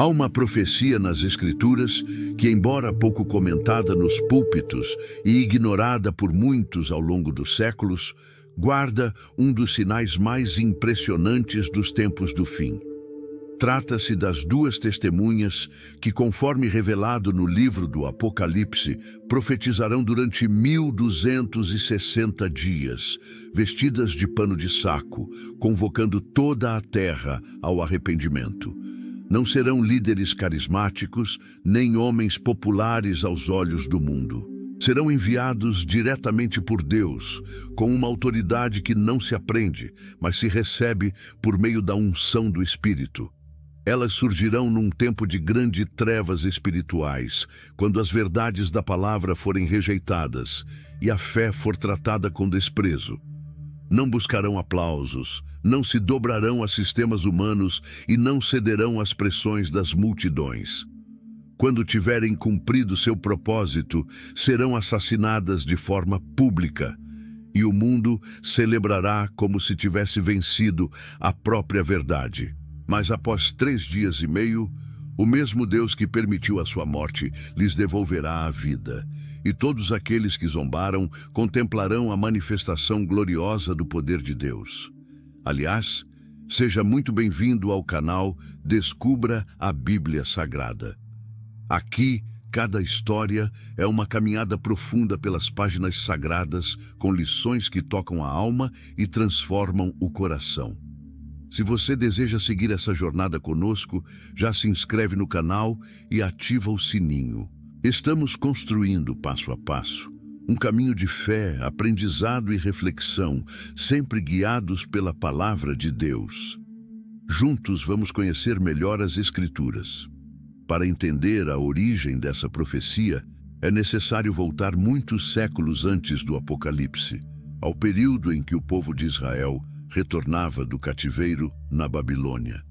Há uma profecia nas Escrituras que, embora pouco comentada nos púlpitos e ignorada por muitos ao longo dos séculos, guarda um dos sinais mais impressionantes dos tempos do fim. Trata-se das duas testemunhas que, conforme revelado no livro do Apocalipse, profetizarão durante 1260 dias, vestidas de pano de saco, convocando toda a terra ao arrependimento. Não serão líderes carismáticos, nem homens populares aos olhos do mundo. Serão enviados diretamente por Deus, com uma autoridade que não se aprende, mas se recebe por meio da unção do Espírito. Elas surgirão num tempo de grandes trevas espirituais, quando as verdades da palavra forem rejeitadas e a fé for tratada com desprezo. Não buscarão aplausos, não se dobrarão a sistemas humanos e não cederão às pressões das multidões. Quando tiverem cumprido seu propósito, serão assassinadas de forma pública, e o mundo celebrará como se tivesse vencido a própria verdade. Mas após 3 dias e meio, o mesmo Deus que permitiu a sua morte lhes devolverá a vida. E todos aqueles que zombaram contemplarão a manifestação gloriosa do poder de Deus. Aliás, seja muito bem-vindo ao canal Descubra a Bíblia Sagrada. Aqui, cada história é uma caminhada profunda pelas páginas sagradas, com lições que tocam a alma e transformam o coração. Se você deseja seguir essa jornada conosco, já se inscreve no canal e ativa o sininho. Estamos construindo, passo a passo, um caminho de fé, aprendizado e reflexão, sempre guiados pela Palavra de Deus. Juntos vamos conhecer melhor as Escrituras. Para entender a origem dessa profecia, é necessário voltar muitos séculos antes do Apocalipse, ao período em que o povo de Israel retornava do cativeiro na Babilônia.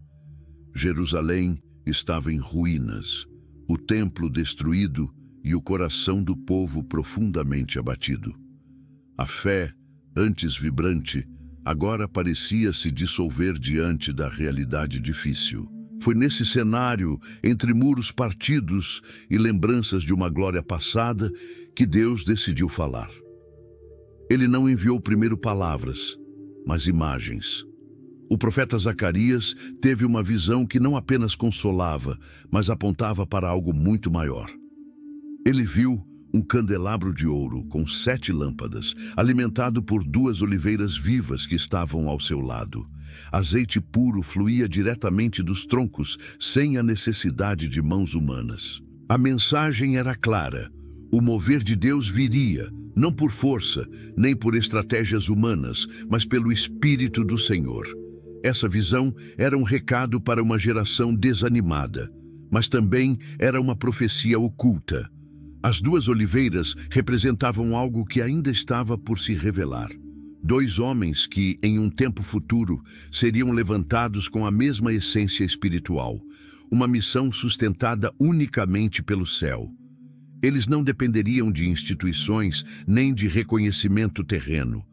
Jerusalém estava em ruínas, o templo destruído e o coração do povo profundamente abatido. A fé, antes vibrante, agora parecia se dissolver diante da realidade difícil. Foi nesse cenário, entre muros partidos e lembranças de uma glória passada, que Deus decidiu falar. Ele não enviou primeiro palavras, mas imagens. O profeta Zacarias teve uma visão que não apenas consolava, mas apontava para algo muito maior. Ele viu um candelabro de ouro com 7 lâmpadas, alimentado por 2 oliveiras vivas que estavam ao seu lado. Azeite puro fluía diretamente dos troncos, sem a necessidade de mãos humanas. A mensagem era clara: o mover de Deus viria, não por força, nem por estratégias humanas, mas pelo Espírito do Senhor. Essa visão era um recado para uma geração desanimada, mas também era uma profecia oculta. As 2 oliveiras representavam algo que ainda estava por se revelar. 2 homens que, em um tempo futuro, seriam levantados com a mesma essência espiritual, uma missão sustentada unicamente pelo céu. Eles não dependeriam de instituições nem de reconhecimento terreno.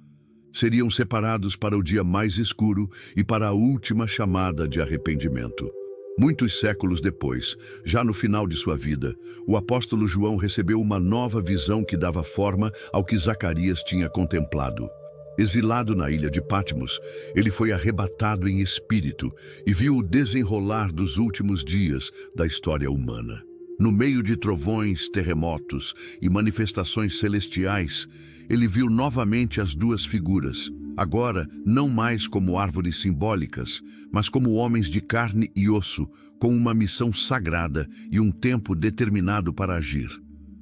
Seriam separados para o dia mais escuro e para a última chamada de arrependimento. Muitos séculos depois, já no final de sua vida, o apóstolo João recebeu uma nova visão que dava forma ao que Zacarias tinha contemplado. Exilado na ilha de Patmos, ele foi arrebatado em espírito e viu o desenrolar dos últimos dias da história humana. No meio de trovões, terremotos e manifestações celestiais, ele viu novamente as 2 figuras, agora não mais como árvores simbólicas, mas como homens de carne e osso, com uma missão sagrada e um tempo determinado para agir.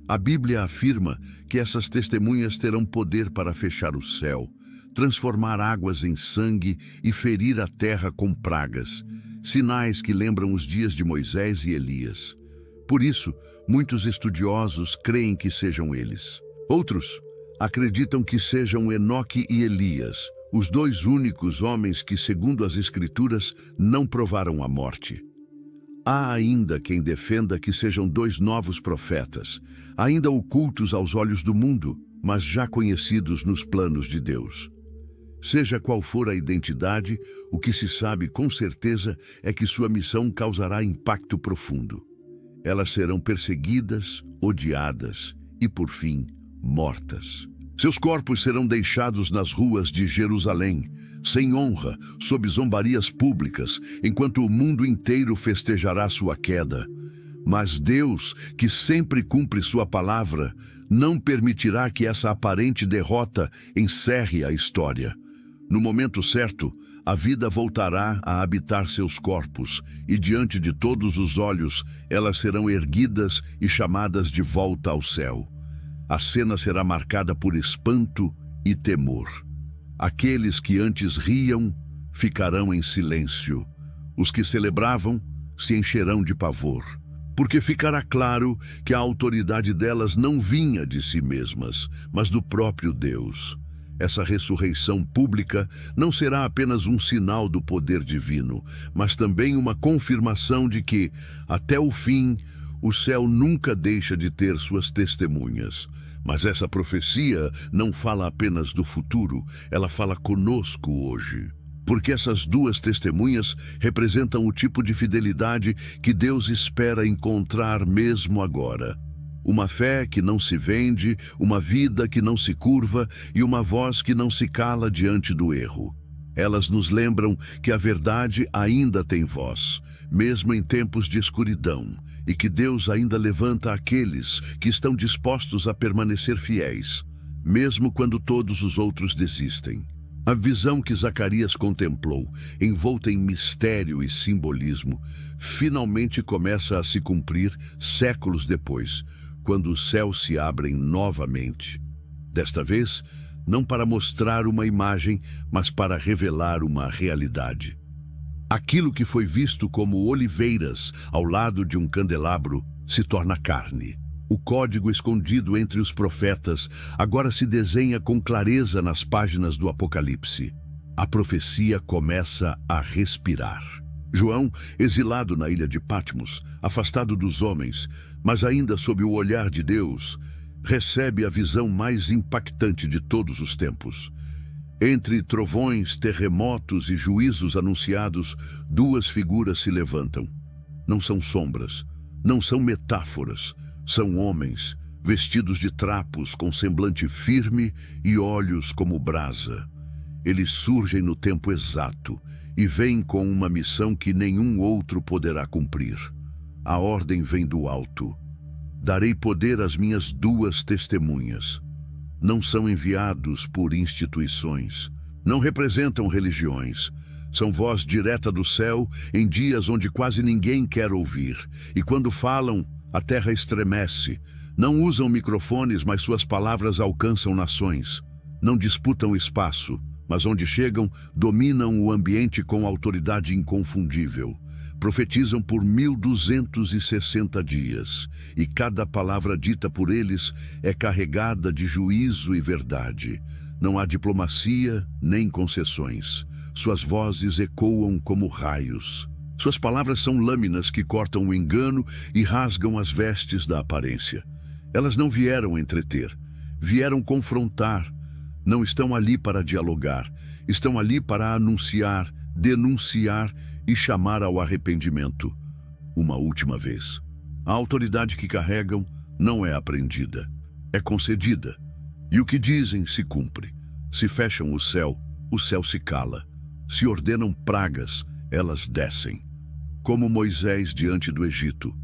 A Bíblia afirma que essas testemunhas terão poder para fechar o céu, transformar águas em sangue e ferir a terra com pragas, sinais que lembram os dias de Moisés e Elias. Por isso, muitos estudiosos creem que sejam eles. Outros acreditam que sejam Enoque e Elias, os 2 únicos homens que, segundo as Escrituras, não provaram a morte. Há ainda quem defenda que sejam 2 novos profetas, ainda ocultos aos olhos do mundo, mas já conhecidos nos planos de Deus. Seja qual for a identidade, o que se sabe com certeza é que sua missão causará impacto profundo. Elas serão perseguidas, odiadas e, por fim, mortas. Seus corpos serão deixados nas ruas de Jerusalém, sem honra, sob zombarias públicas, enquanto o mundo inteiro festejará sua queda. Mas Deus, que sempre cumpre sua palavra, não permitirá que essa aparente derrota encerre a história. No momento certo, a vida voltará a habitar seus corpos, e diante de todos os olhos, elas serão erguidas e chamadas de volta ao céu. A cena será marcada por espanto e temor. Aqueles que antes riam ficarão em silêncio. Os que celebravam se encherão de pavor, porque ficará claro que a autoridade delas não vinha de si mesmas, mas do próprio Deus. Essa ressurreição pública não será apenas um sinal do poder divino, mas também uma confirmação de que, até o fim, o céu nunca deixa de ter suas testemunhas. Mas essa profecia não fala apenas do futuro, ela fala conosco hoje. Porque essas duas testemunhas representam o tipo de fidelidade que Deus espera encontrar mesmo agora. Uma fé que não se vende, uma vida que não se curva e uma voz que não se cala diante do erro. Elas nos lembram que a verdade ainda tem voz, mesmo em tempos de escuridão, e que Deus ainda levanta aqueles que estão dispostos a permanecer fiéis, mesmo quando todos os outros desistem. A visão que Zacarias contemplou, envolta em mistério e simbolismo, finalmente começa a se cumprir séculos depois, quando os céus se abrem novamente. Desta vez, não para mostrar uma imagem, mas para revelar uma realidade. Aquilo que foi visto como oliveiras ao lado de um candelabro se torna carne. O código escondido entre os profetas agora se desenha com clareza nas páginas do Apocalipse. A profecia começa a respirar. João, exilado na ilha de Patmos, afastado dos homens, mas ainda sob o olhar de Deus, recebe a visão mais impactante de todos os tempos. Entre trovões, terremotos e juízos anunciados, duas figuras se levantam. Não são sombras, não são metáforas, são homens, vestidos de trapos, com semblante firme e olhos como brasa. Eles surgem no tempo exato e vêm com uma missão que nenhum outro poderá cumprir. A ordem vem do alto. Darei poder às minhas duas testemunhas. Não são enviados por instituições. Não representam religiões. São voz direta do céu em dias onde quase ninguém quer ouvir. E quando falam, a terra estremece. Não usam microfones, mas suas palavras alcançam nações. Não disputam espaço, mas onde chegam, dominam o ambiente com autoridade inconfundível. Profetizam por 1260 dias, e cada palavra dita por eles é carregada de juízo e verdade. Não há diplomacia nem concessões. Suas vozes ecoam como raios. Suas palavras são lâminas que cortam o engano e rasgam as vestes da aparência. Elas não vieram entreter, vieram confrontar. Não estão ali para dialogar, estão ali para anunciar, denunciar e chamar ao arrependimento. Uma última vez. A autoridade que carregam não é aprendida, é concedida. E o que dizem se cumpre. Se fecham o céu se cala. Se ordenam pragas, elas descem. Como Moisés diante do Egito,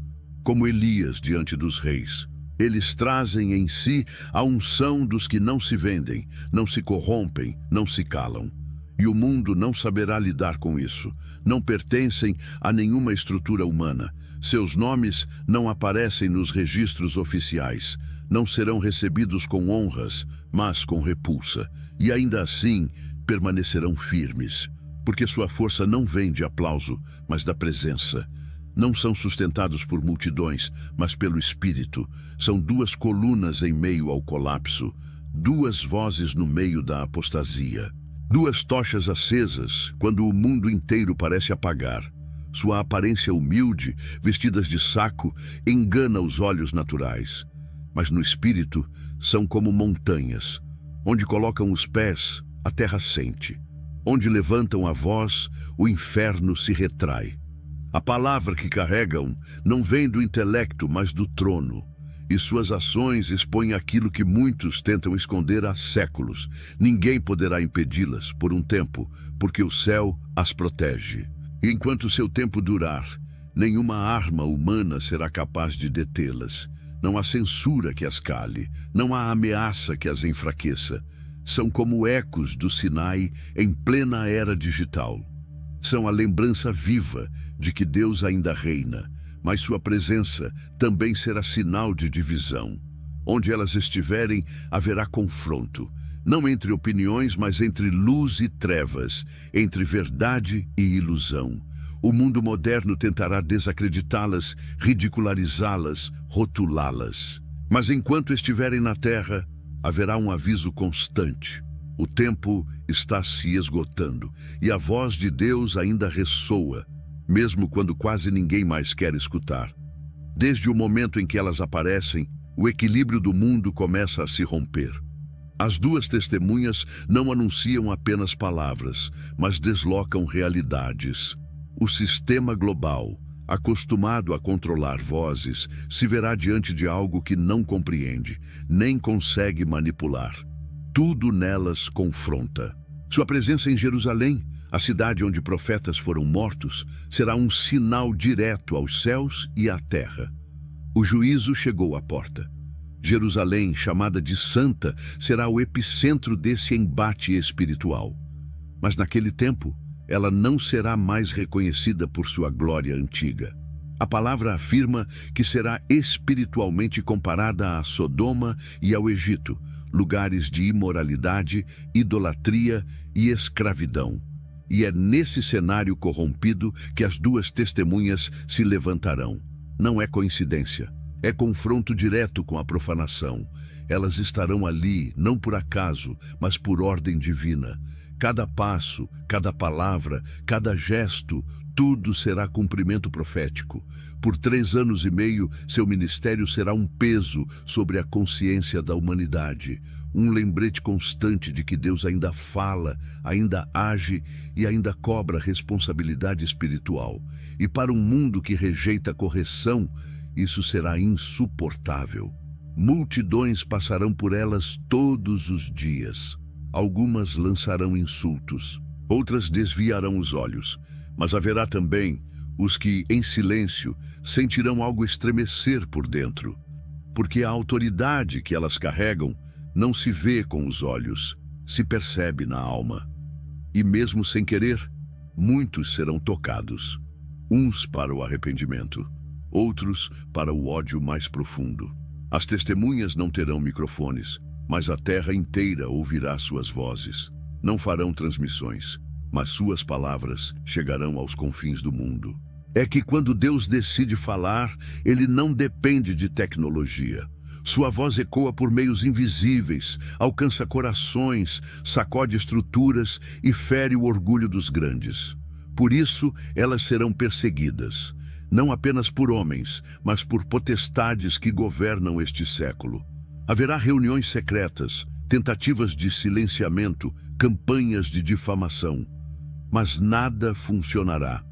como Elias diante dos reis. Eles trazem em si a unção dos que não se vendem, não se corrompem, não se calam. E o mundo não saberá lidar com isso. Não pertencem a nenhuma estrutura humana. Seus nomes não aparecem nos registros oficiais. Não serão recebidos com honras, mas com repulsa. E ainda assim, permanecerão firmes. Porque sua força não vem de aplauso, mas da presença. Não são sustentados por multidões, mas pelo Espírito. São duas colunas em meio ao colapso. Duas vozes no meio da apostasia. Duas tochas acesas, quando o mundo inteiro parece apagar. Sua aparência humilde, vestidas de saco, engana os olhos naturais. Mas no espírito, são como montanhas. Onde colocam os pés, a terra sente. Onde levantam a voz, o inferno se retrai. A palavra que carregam não vem do intelecto, mas do trono. E suas ações expõem aquilo que muitos tentam esconder há séculos. Ninguém poderá impedi-las por um tempo, porque o céu as protege. E enquanto seu tempo durar, nenhuma arma humana será capaz de detê-las. Não há censura que as cale, não há ameaça que as enfraqueça. São como ecos do Sinai em plena era digital. São a lembrança viva de que Deus ainda reina, mas sua presença também será sinal de divisão. Onde elas estiverem, haverá confronto, não entre opiniões, mas entre luz e trevas, entre verdade e ilusão. O mundo moderno tentará desacreditá-las, ridicularizá-las, rotulá-las. Mas enquanto estiverem na terra, haverá um aviso constante. O tempo está se esgotando e a voz de Deus ainda ressoa, mesmo quando quase ninguém mais quer escutar. Desde o momento em que elas aparecem, o equilíbrio do mundo começa a se romper. As duas testemunhas não anunciam apenas palavras, mas deslocam realidades. O sistema global, acostumado a controlar vozes, se verá diante de algo que não compreende, nem consegue manipular. Tudo nelas confronta. Sua presença em Jerusalém, a cidade onde profetas foram mortos, será um sinal direto aos céus e à terra. O juízo chegou à porta. Jerusalém, chamada de Santa, será o epicentro desse embate espiritual. Mas naquele tempo, ela não será mais reconhecida por sua glória antiga. A palavra afirma que será espiritualmente comparada a Sodoma e ao Egito, lugares de imoralidade, idolatria e escravidão. E é nesse cenário corrompido que as duas testemunhas se levantarão. Não é coincidência, é confronto direto com a profanação. Elas estarão ali, não por acaso, mas por ordem divina. Cada passo, cada palavra, cada gesto, tudo será cumprimento profético. Por 3 anos e meio, seu ministério será um peso sobre a consciência da humanidade. Um lembrete constante de que Deus ainda fala, ainda age e ainda cobra responsabilidade espiritual. E para um mundo que rejeita a correção, isso será insuportável. Multidões passarão por elas todos os dias. Algumas lançarão insultos, outras desviarão os olhos, mas haverá também os que, em silêncio, sentirão algo estremecer por dentro, porque a autoridade que elas carregam não se vê com os olhos, se percebe na alma. E mesmo sem querer, muitos serão tocados, uns para o arrependimento, outros para o ódio mais profundo. As testemunhas não terão microfones, mas a terra inteira ouvirá suas vozes. Não farão transmissões, mas suas palavras chegarão aos confins do mundo. É que quando Deus decide falar, ele não depende de tecnologia. Sua voz ecoa por meios invisíveis, alcança corações, sacode estruturas e fere o orgulho dos grandes. Por isso, elas serão perseguidas, não apenas por homens, mas por potestades que governam este século. Haverá reuniões secretas, tentativas de silenciamento, campanhas de difamação. Mas nada funcionará.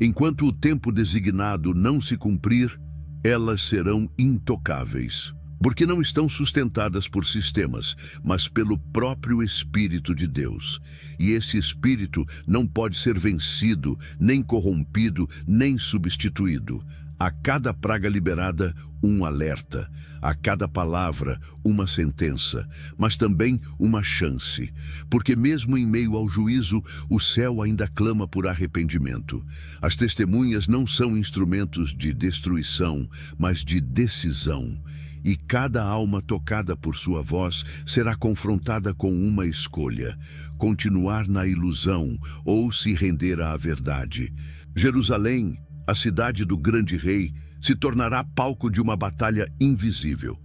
Enquanto o tempo designado não se cumprir, elas serão intocáveis, porque não estão sustentadas por sistemas, mas pelo próprio Espírito de Deus. E esse Espírito não pode ser vencido, nem corrompido, nem substituído. A cada praga liberada, um alerta. A cada palavra, uma sentença, mas também uma chance. Porque mesmo em meio ao juízo, o céu ainda clama por arrependimento. As testemunhas não são instrumentos de destruição, mas de decisão. E cada alma tocada por sua voz será confrontada com uma escolha: continuar na ilusão ou se render à verdade. Jerusalém, a cidade do grande rei, se tornará palco de uma batalha invisível.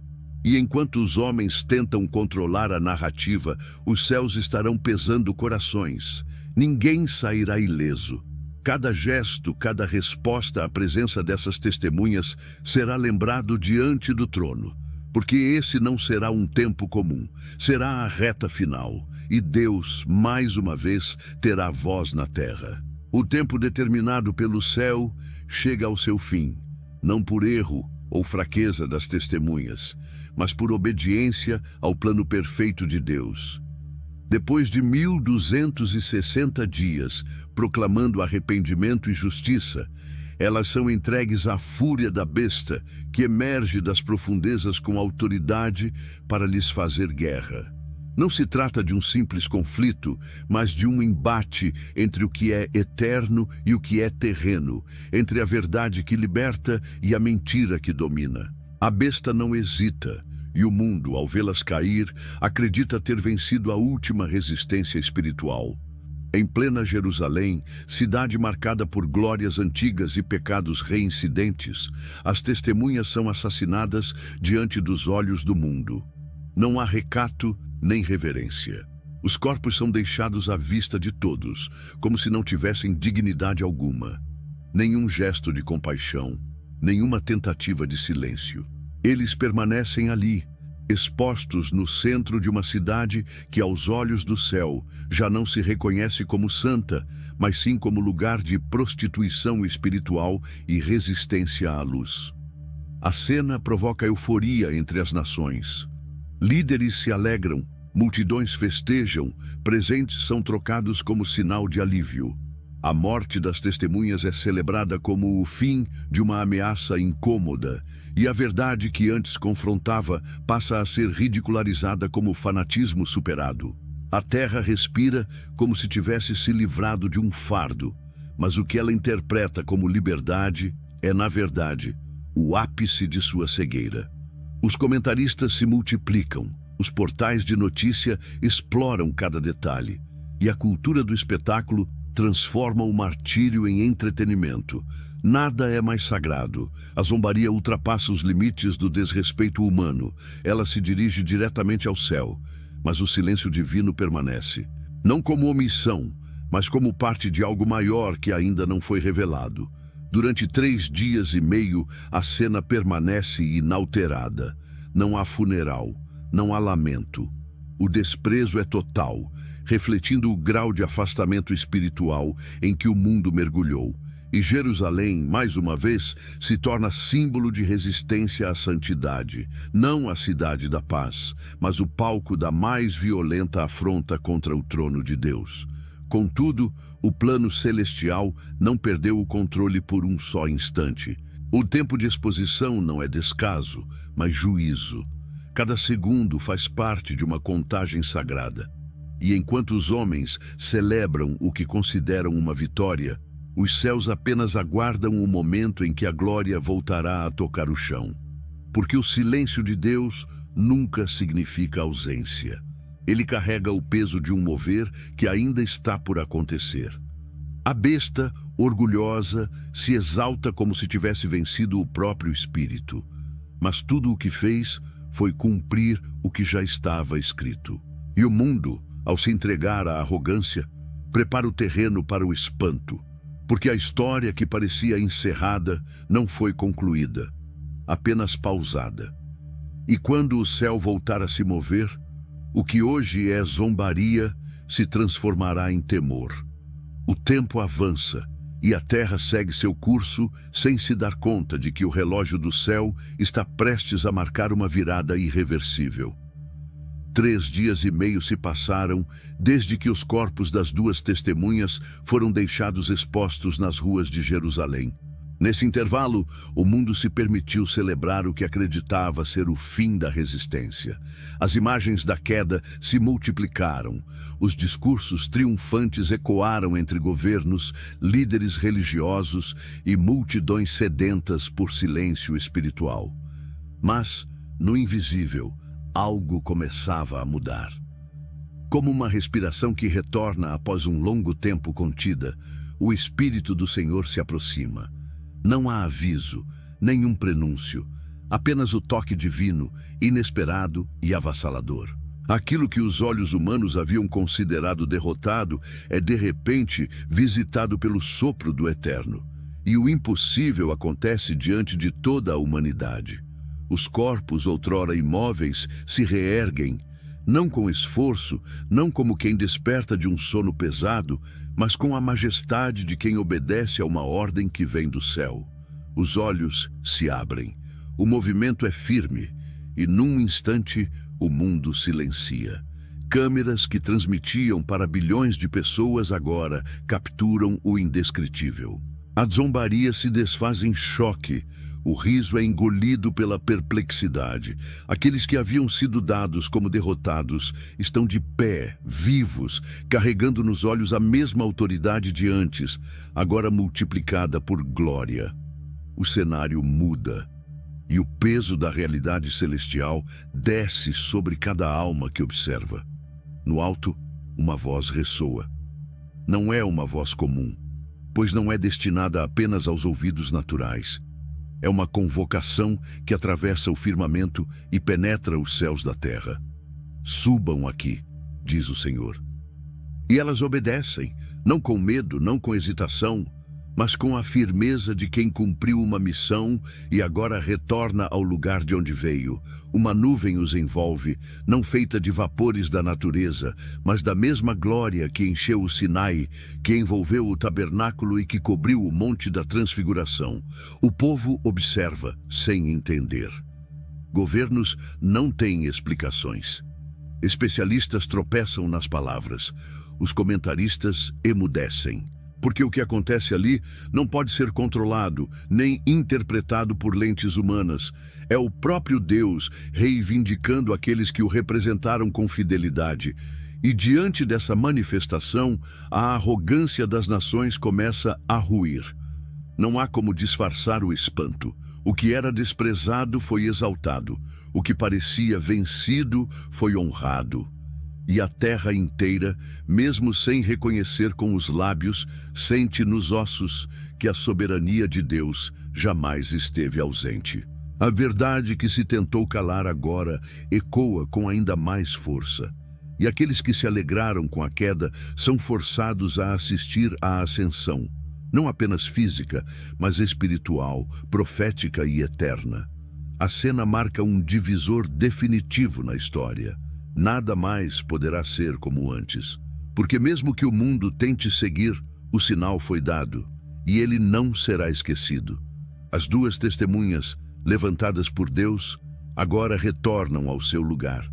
E enquanto os homens tentam controlar a narrativa, os céus estarão pesando corações. Ninguém sairá ileso. Cada gesto, cada resposta à presença dessas testemunhas será lembrado diante do trono. porque esse não será um tempo comum, será a reta final, e Deus, mais uma vez, terá voz na terra. O tempo determinado pelo céu chega ao seu fim, não por erro ou fraqueza das testemunhas, mas por obediência ao plano perfeito de Deus. Depois de 1260 dias proclamando arrependimento e justiça, elas são entregues à fúria da besta, que emerge das profundezas com autoridade para lhes fazer guerra. Não se trata de um simples conflito, mas de um embate entre o que é eterno e o que é terreno, entre a verdade que liberta e a mentira que domina. A besta não hesita, e o mundo, ao vê-las cair, acredita ter vencido a última resistência espiritual. Em plena Jerusalém, cidade marcada por glórias antigas e pecados reincidentes, as testemunhas são assassinadas diante dos olhos do mundo. Não há recato nem reverência. Os corpos são deixados à vista de todos, como se não tivessem dignidade alguma. Nenhum gesto de compaixão, nenhuma tentativa de silêncio. Eles permanecem ali, expostos no centro de uma cidade que, aos olhos do céu, já não se reconhece como santa, mas sim como lugar de prostituição espiritual e resistência à luz. A cena provoca euforia entre as nações. Líderes se alegram, multidões festejam, presentes são trocados como sinal de alívio. A morte das testemunhas é celebrada como o fim de uma ameaça incômoda, e a verdade que antes confrontava passa a ser ridicularizada como fanatismo superado. A terra respira como se tivesse se livrado de um fardo, mas o que ela interpreta como liberdade é, na verdade, o ápice de sua cegueira. Os comentaristas se multiplicam, os portais de notícia exploram cada detalhe, e a cultura do espetáculo transforma o martírio em entretenimento. Nada é mais sagrado. A zombaria ultrapassa os limites do desrespeito humano. Ela se dirige diretamente ao céu, mas o silêncio divino permanece. Não como omissão, mas como parte de algo maior que ainda não foi revelado. Durante 3 dias e meio, a cena permanece inalterada. Não há funeral, não há lamento. O desprezo é total, refletindo o grau de afastamento espiritual em que o mundo mergulhou. E Jerusalém, mais uma vez, se torna símbolo de resistência à santidade, não a cidade da paz, mas o palco da mais violenta afronta contra o trono de Deus. Contudo, o plano celestial não perdeu o controle por um só instante. O tempo de exposição não é descaso, mas juízo. Cada segundo faz parte de uma contagem sagrada. E enquanto os homens celebram o que consideram uma vitória, os céus apenas aguardam o momento em que a glória voltará a tocar o chão. Porque o silêncio de Deus nunca significa ausência. Ele carrega o peso de um mover que ainda está por acontecer. A besta, orgulhosa, se exalta como se tivesse vencido o próprio espírito. Mas tudo o que fez foi cumprir o que já estava escrito. E o mundo, ao se entregar à arrogância, prepara o terreno para o espanto, porque a história que parecia encerrada não foi concluída, apenas pausada. E quando o céu voltar a se mover, o que hoje é zombaria se transformará em temor. O tempo avança e a terra segue seu curso sem se dar conta de que o relógio do céu está prestes a marcar uma virada irreversível. 3 dias e meio se passaram desde que os corpos das 2 testemunhas foram deixados expostos nas ruas de Jerusalém. Nesse intervalo, o mundo se permitiu celebrar o que acreditava ser o fim da resistência. As imagens da queda se multiplicaram. Os discursos triunfantes ecoaram entre governos, líderes religiosos e multidões sedentas por silêncio espiritual. Mas, no invisível, algo começava a mudar. Como uma respiração que retorna após um longo tempo contida, o Espírito do Senhor se aproxima. Não há aviso, nenhum prenúncio, apenas o toque divino, inesperado e avassalador. Aquilo que os olhos humanos haviam considerado derrotado é de repente visitado pelo sopro do Eterno. E o impossível acontece diante de toda a humanidade. Os corpos, outrora imóveis, se reerguem, não com esforço, não como quem desperta de um sono pesado, mas com a majestade de quem obedece a uma ordem que vem do céu. Os olhos se abrem, o movimento é firme, e num instante o mundo silencia. Câmeras que transmitiam para bilhões de pessoas agora capturam o indescritível. A zombaria se desfaz em choque, o riso é engolido pela perplexidade. Aqueles que haviam sido dados como derrotados estão de pé, vivos, carregando nos olhos a mesma autoridade de antes, agora multiplicada por glória. O cenário muda, e o peso da realidade celestial desce sobre cada alma que observa. No alto, uma voz ressoa. Não é uma voz comum, pois não é destinada apenas aos ouvidos naturais. É uma convocação que atravessa o firmamento e penetra os céus da terra. Subam aqui, diz o Senhor. E elas obedecem, não com medo, não com hesitação, mas com a firmeza de quem cumpriu uma missão e agora retorna ao lugar de onde veio. Uma nuvem os envolve, não feita de vapores da natureza, mas da mesma glória que encheu o Sinai, que envolveu o tabernáculo e que cobriu o monte da transfiguração. O povo observa, sem entender. Governos não têm explicações. Especialistas tropeçam nas palavras. Os comentaristas emudecem. Porque o que acontece ali não pode ser controlado, nem interpretado por lentes humanas. É o próprio Deus reivindicando aqueles que o representaram com fidelidade. E diante dessa manifestação, a arrogância das nações começa a ruir. Não há como disfarçar o espanto. O que era desprezado foi exaltado. O que parecia vencido foi honrado. E a terra inteira, mesmo sem reconhecer com os lábios, sente nos ossos que a soberania de Deus jamais esteve ausente. A verdade que se tentou calar agora ecoa com ainda mais força. E aqueles que se alegraram com a queda são forçados a assistir à ascensão, não apenas física, mas espiritual, profética e eterna. A cena marca um divisor definitivo na história. Nada mais poderá ser como antes, porque mesmo que o mundo tente seguir, o sinal foi dado, e ele não será esquecido. As duas testemunhas, levantadas por Deus, agora retornam ao seu lugar,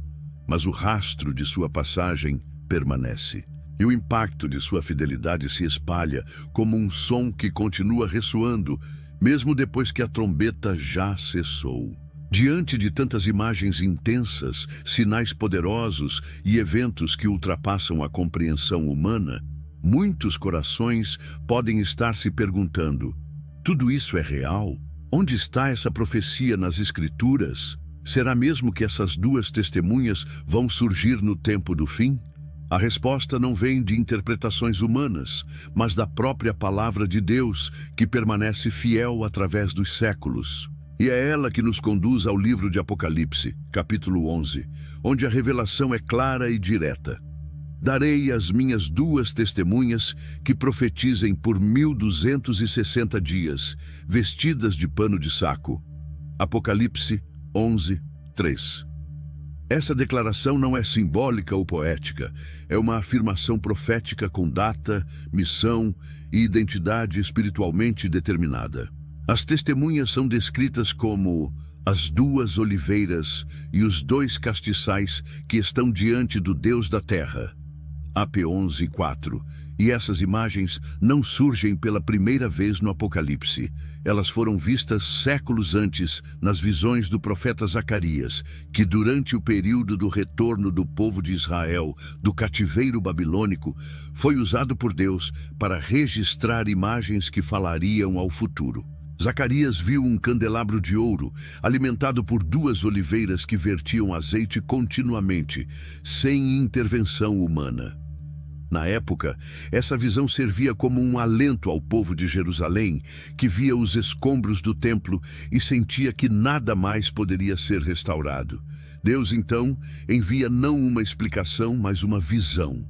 mas o rastro de sua passagem permanece, e o impacto de sua fidelidade se espalha como um som que continua ressoando, mesmo depois que a trombeta já cessou. Diante de tantas imagens intensas, sinais poderosos e eventos que ultrapassam a compreensão humana, muitos corações podem estar se perguntando: tudo isso é real? Onde está essa profecia nas Escrituras? Será mesmo que essas duas testemunhas vão surgir no tempo do fim? A resposta não vem de interpretações humanas, mas da própria palavra de Deus, que permanece fiel através dos séculos. E é ela que nos conduz ao livro de Apocalipse, capítulo 11, onde a revelação é clara e direta. Darei às minhas duas testemunhas que profetizem por 1260 dias, vestidas de pano de saco. Apocalipse 11, 3. Essa declaração não é simbólica ou poética, é uma afirmação profética com data, missão e identidade espiritualmente determinada. As testemunhas são descritas como as duas oliveiras e os dois castiçais que estão diante do Deus da terra. AP 11, 4. E essas imagens não surgem pela primeira vez no Apocalipse. Elas foram vistas séculos antes nas visões do profeta Zacarias, que durante o período do retorno do povo de Israel do cativeiro babilônico foi usado por Deus para registrar imagens que falariam ao futuro. Zacarias viu um candelabro de ouro, alimentado por duas oliveiras que vertiam azeite continuamente, sem intervenção humana. Na época, essa visão servia como um alento ao povo de Jerusalém, que via os escombros do templo e sentia que nada mais poderia ser restaurado. Deus, então, envia não uma explicação, mas uma visão.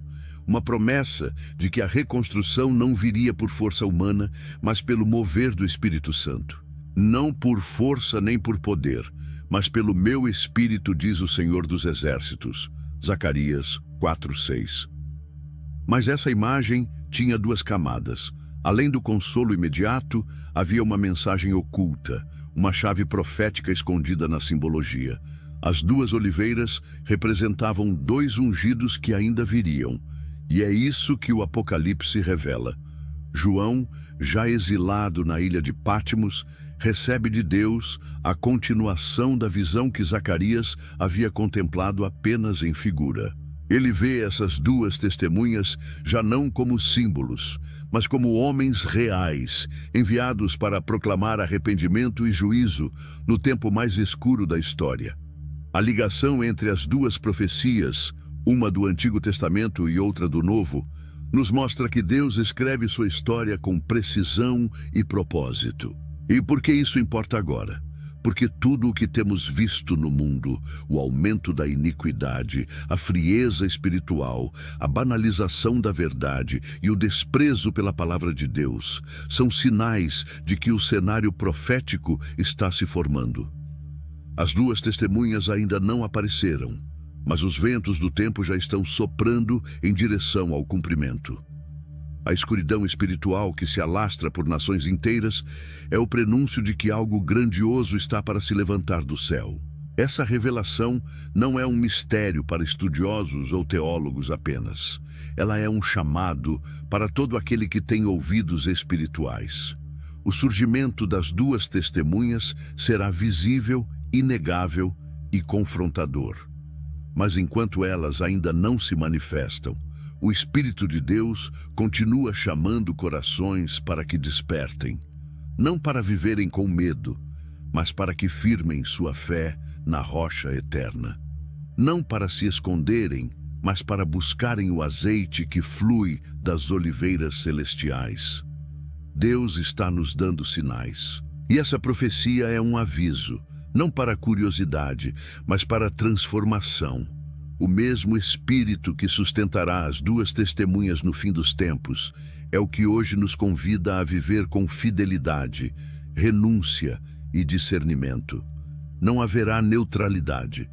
Uma promessa de que a reconstrução não viria por força humana, mas pelo mover do Espírito Santo. Não por força nem por poder, mas pelo meu Espírito, diz o Senhor dos Exércitos. Zacarias 4:6. Mas essa imagem tinha duas camadas. Além do consolo imediato, havia uma mensagem oculta, uma chave profética escondida na simbologia. As duas oliveiras representavam dois ungidos que ainda viriam, e é isso que o Apocalipse revela. João, já exilado na ilha de Patmos, recebe de Deus a continuação da visão que Zacarias havia contemplado apenas em figura. Ele vê essas duas testemunhas já não como símbolos, mas como homens reais, enviados para proclamar arrependimento e juízo no tempo mais escuro da história. A ligação entre as duas profecias, uma do Antigo Testamento e outra do Novo, nos mostra que Deus escreve sua história com precisão e propósito. E por que isso importa agora? Porque tudo o que temos visto no mundo, o aumento da iniquidade, a frieza espiritual, a banalização da verdade e o desprezo pela palavra de Deus, são sinais de que o cenário profético está se formando. As duas testemunhas ainda não apareceram, mas os ventos do tempo já estão soprando em direção ao cumprimento. A escuridão espiritual que se alastra por nações inteiras é o prenúncio de que algo grandioso está para se levantar do céu. Essa revelação não é um mistério para estudiosos ou teólogos apenas. Ela é um chamado para todo aquele que tem ouvidos espirituais. O surgimento das duas testemunhas será visível, inegável e confrontador. Mas enquanto elas ainda não se manifestam, o Espírito de Deus continua chamando corações para que despertem, não para viverem com medo, mas para que firmem sua fé na rocha eterna. Não para se esconderem, mas para buscarem o azeite que flui das oliveiras celestiais. Deus está nos dando sinais. E essa profecia é um aviso, não para curiosidade, mas para transformação. O mesmo Espírito que sustentará as duas testemunhas no fim dos tempos é o que hoje nos convida a viver com fidelidade, renúncia e discernimento. Não haverá neutralidade.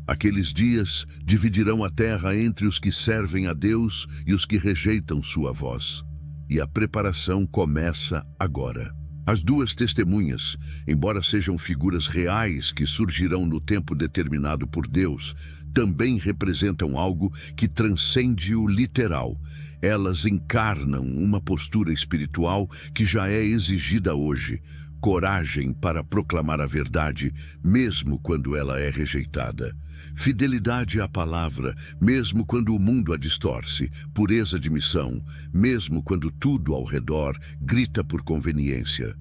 Aqueles dias dividirão a terra entre os que servem a Deus e os que rejeitam sua voz. E a preparação começa agora. As duas testemunhas, embora sejam figuras reais que surgirão no tempo determinado por Deus, também representam algo que transcende o literal. Elas encarnam uma postura espiritual que já é exigida hoje: coragem para proclamar a verdade, mesmo quando ela é rejeitada. Fidelidade à palavra, mesmo quando o mundo a distorce. Pureza de missão, mesmo quando tudo ao redor grita por conveniência.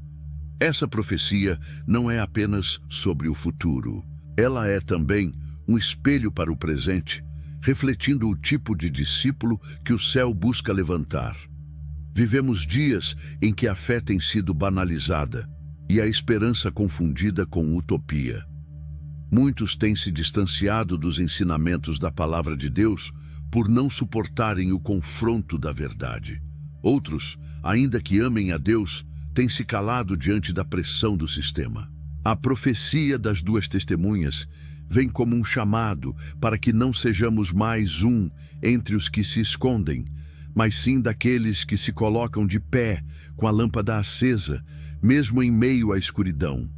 Essa profecia não é apenas sobre o futuro. Ela é também um espelho para o presente, refletindo o tipo de discípulo que o céu busca levantar. Vivemos dias em que a fé tem sido banalizada e a esperança confundida com utopia. Muitos têm se distanciado dos ensinamentos da palavra de Deus por não suportarem o confronto da verdade. Outros, ainda que amem a Deus, têm se calado diante da pressão do sistema. A profecia das duas testemunhas vem como um chamado para que não sejamos mais um entre os que se escondem, mas sim daqueles que se colocam de pé com a lâmpada acesa, mesmo em meio à escuridão.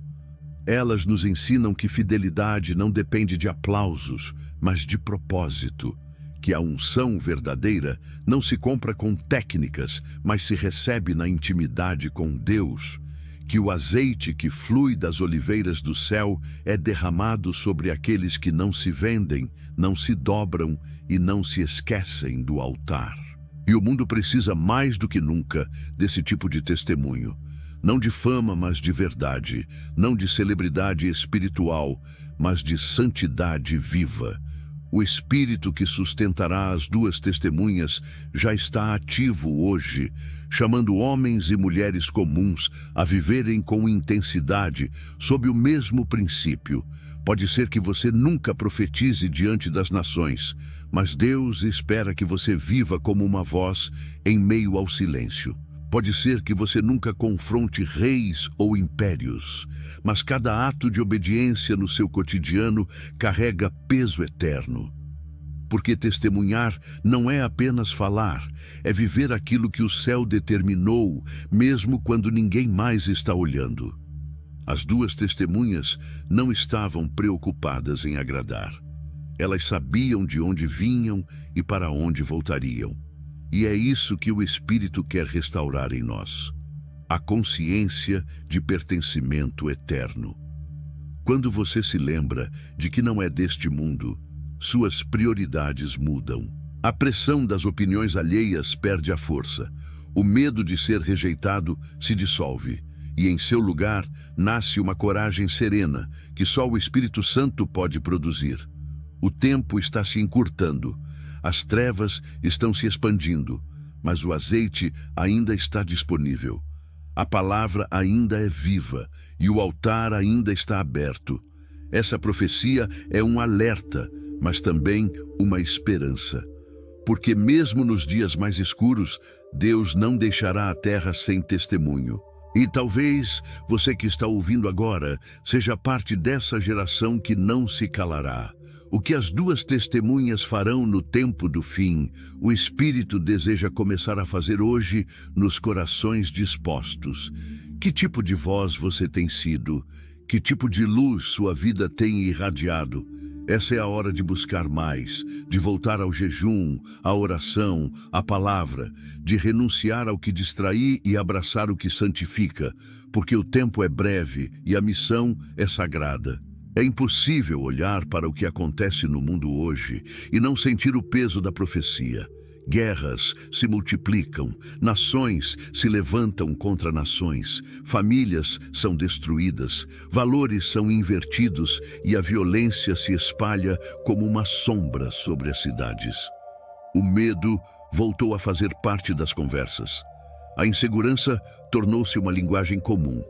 Elas nos ensinam que fidelidade não depende de aplausos, mas de propósito, que a unção verdadeira não se compra com técnicas, mas se recebe na intimidade com Deus, que o azeite que flui das oliveiras do céu é derramado sobre aqueles que não se vendem, não se dobram e não se esquecem do altar. E o mundo precisa mais do que nunca desse tipo de testemunho. Não de fama, mas de verdade. Não de celebridade espiritual, mas de santidade viva. O Espírito que sustentará as duas testemunhas já está ativo hoje, chamando homens e mulheres comuns a viverem com intensidade sob o mesmo princípio. Pode ser que você nunca profetize diante das nações, mas Deus espera que você viva como uma voz em meio ao silêncio. Pode ser que você nunca confronte reis ou impérios, mas cada ato de obediência no seu cotidiano carrega peso eterno. Porque testemunhar não é apenas falar, é viver aquilo que o céu determinou, mesmo quando ninguém mais está olhando. As duas testemunhas não estavam preocupadas em agradar. Elas sabiam de onde vinham e para onde voltariam. E é isso que o Espírito quer restaurar em nós: a consciência de pertencimento eterno. Quando você se lembra de que não é deste mundo, suas prioridades mudam. A pressão das opiniões alheias perde a força. O medo de ser rejeitado se dissolve. E em seu lugar nasce uma coragem serena que só o Espírito Santo pode produzir. O tempo está se encurtando, as trevas estão se expandindo, mas o azeite ainda está disponível. A palavra ainda é viva e o altar ainda está aberto. Essa profecia é um alerta, mas também uma esperança. Porque mesmo nos dias mais escuros, Deus não deixará a terra sem testemunho. E talvez você que está ouvindo agora seja parte dessa geração que não se calará. O que as duas testemunhas farão no tempo do fim, o Espírito deseja começar a fazer hoje nos corações dispostos. Que tipo de voz você tem sido? Que tipo de luz sua vida tem irradiado? Essa é a hora de buscar mais, de voltar ao jejum, à oração, à palavra, de renunciar ao que distrair e abraçar o que santifica, porque o tempo é breve e a missão é sagrada. É impossível olhar para o que acontece no mundo hoje e não sentir o peso da profecia. Guerras se multiplicam, nações se levantam contra nações, famílias são destruídas, valores são invertidos e a violência se espalha como uma sombra sobre as cidades. O medo voltou a fazer parte das conversas. A insegurança tornou-se uma linguagem comum.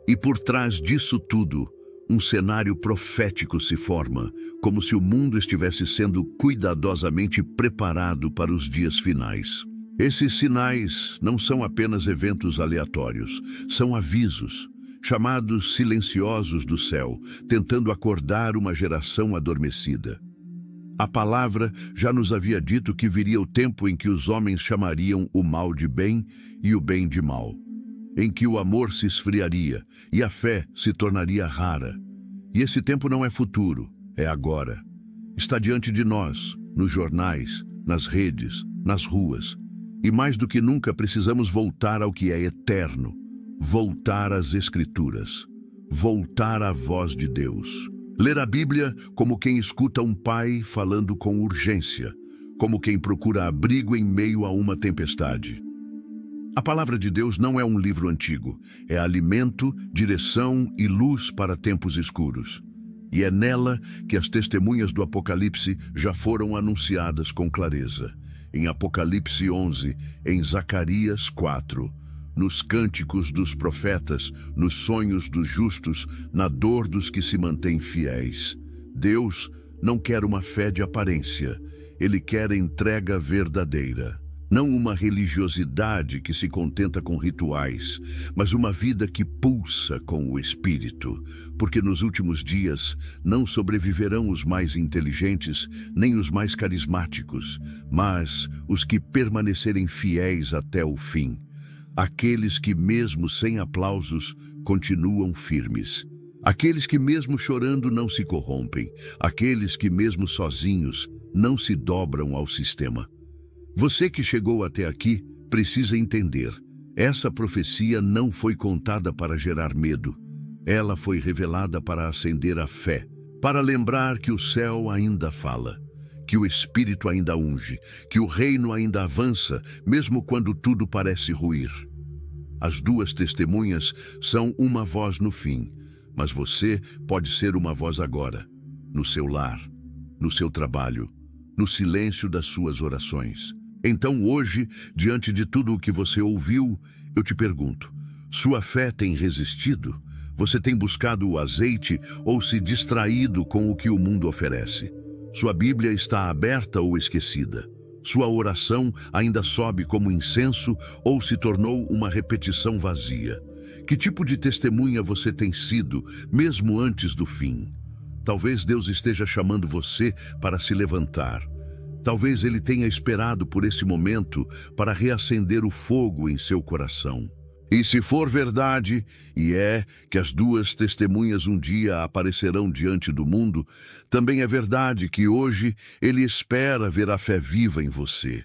E por trás disso tudo, um cenário profético se forma, como se o mundo estivesse sendo cuidadosamente preparado para os dias finais. Esses sinais não são apenas eventos aleatórios, são avisos, chamados silenciosos do céu, tentando acordar uma geração adormecida. A palavra já nos havia dito que viria o tempo em que os homens chamariam o mal de bem e o bem de mal, em que o amor se esfriaria e a fé se tornaria rara. E esse tempo não é futuro, é agora. Está diante de nós, nos jornais, nas redes, nas ruas. E mais do que nunca precisamos voltar ao que é eterno, voltar às Escrituras, voltar à voz de Deus. Ler a Bíblia como quem escuta um pai falando com urgência, como quem procura abrigo em meio a uma tempestade. A palavra de Deus não é um livro antigo, é alimento, direção e luz para tempos escuros. E é nela que as testemunhas do Apocalipse já foram anunciadas com clareza. Em Apocalipse 11, em Zacarias 4, nos cânticos dos profetas, nos sonhos dos justos, na dor dos que se mantêm fiéis. Deus não quer uma fé de aparência, Ele quer entrega verdadeira. Não uma religiosidade que se contenta com rituais, mas uma vida que pulsa com o Espírito, porque nos últimos dias não sobreviverão os mais inteligentes, nem os mais carismáticos, mas os que permanecerem fiéis até o fim, aqueles que mesmo sem aplausos continuam firmes, aqueles que mesmo chorando não se corrompem, aqueles que mesmo sozinhos não se dobram ao sistema. Você que chegou até aqui precisa entender, essa profecia não foi contada para gerar medo. Ela foi revelada para acender a fé, para lembrar que o céu ainda fala, que o Espírito ainda unge, que o reino ainda avança, mesmo quando tudo parece ruir. As duas testemunhas são uma voz no fim, mas você pode ser uma voz agora, no seu lar, no seu trabalho, no silêncio das suas orações. Então hoje, diante de tudo o que você ouviu, eu te pergunto, sua fé tem resistido? Você tem buscado o azeite ou se distraído com o que o mundo oferece? Sua Bíblia está aberta ou esquecida? Sua oração ainda sobe como incenso ou se tornou uma repetição vazia? Que tipo de testemunha você tem sido, mesmo antes do fim? Talvez Deus esteja chamando você para se levantar. Talvez Ele tenha esperado por esse momento para reacender o fogo em seu coração. E se for verdade, e é que as duas testemunhas um dia aparecerão diante do mundo, também é verdade que hoje Ele espera ver a fé viva em você.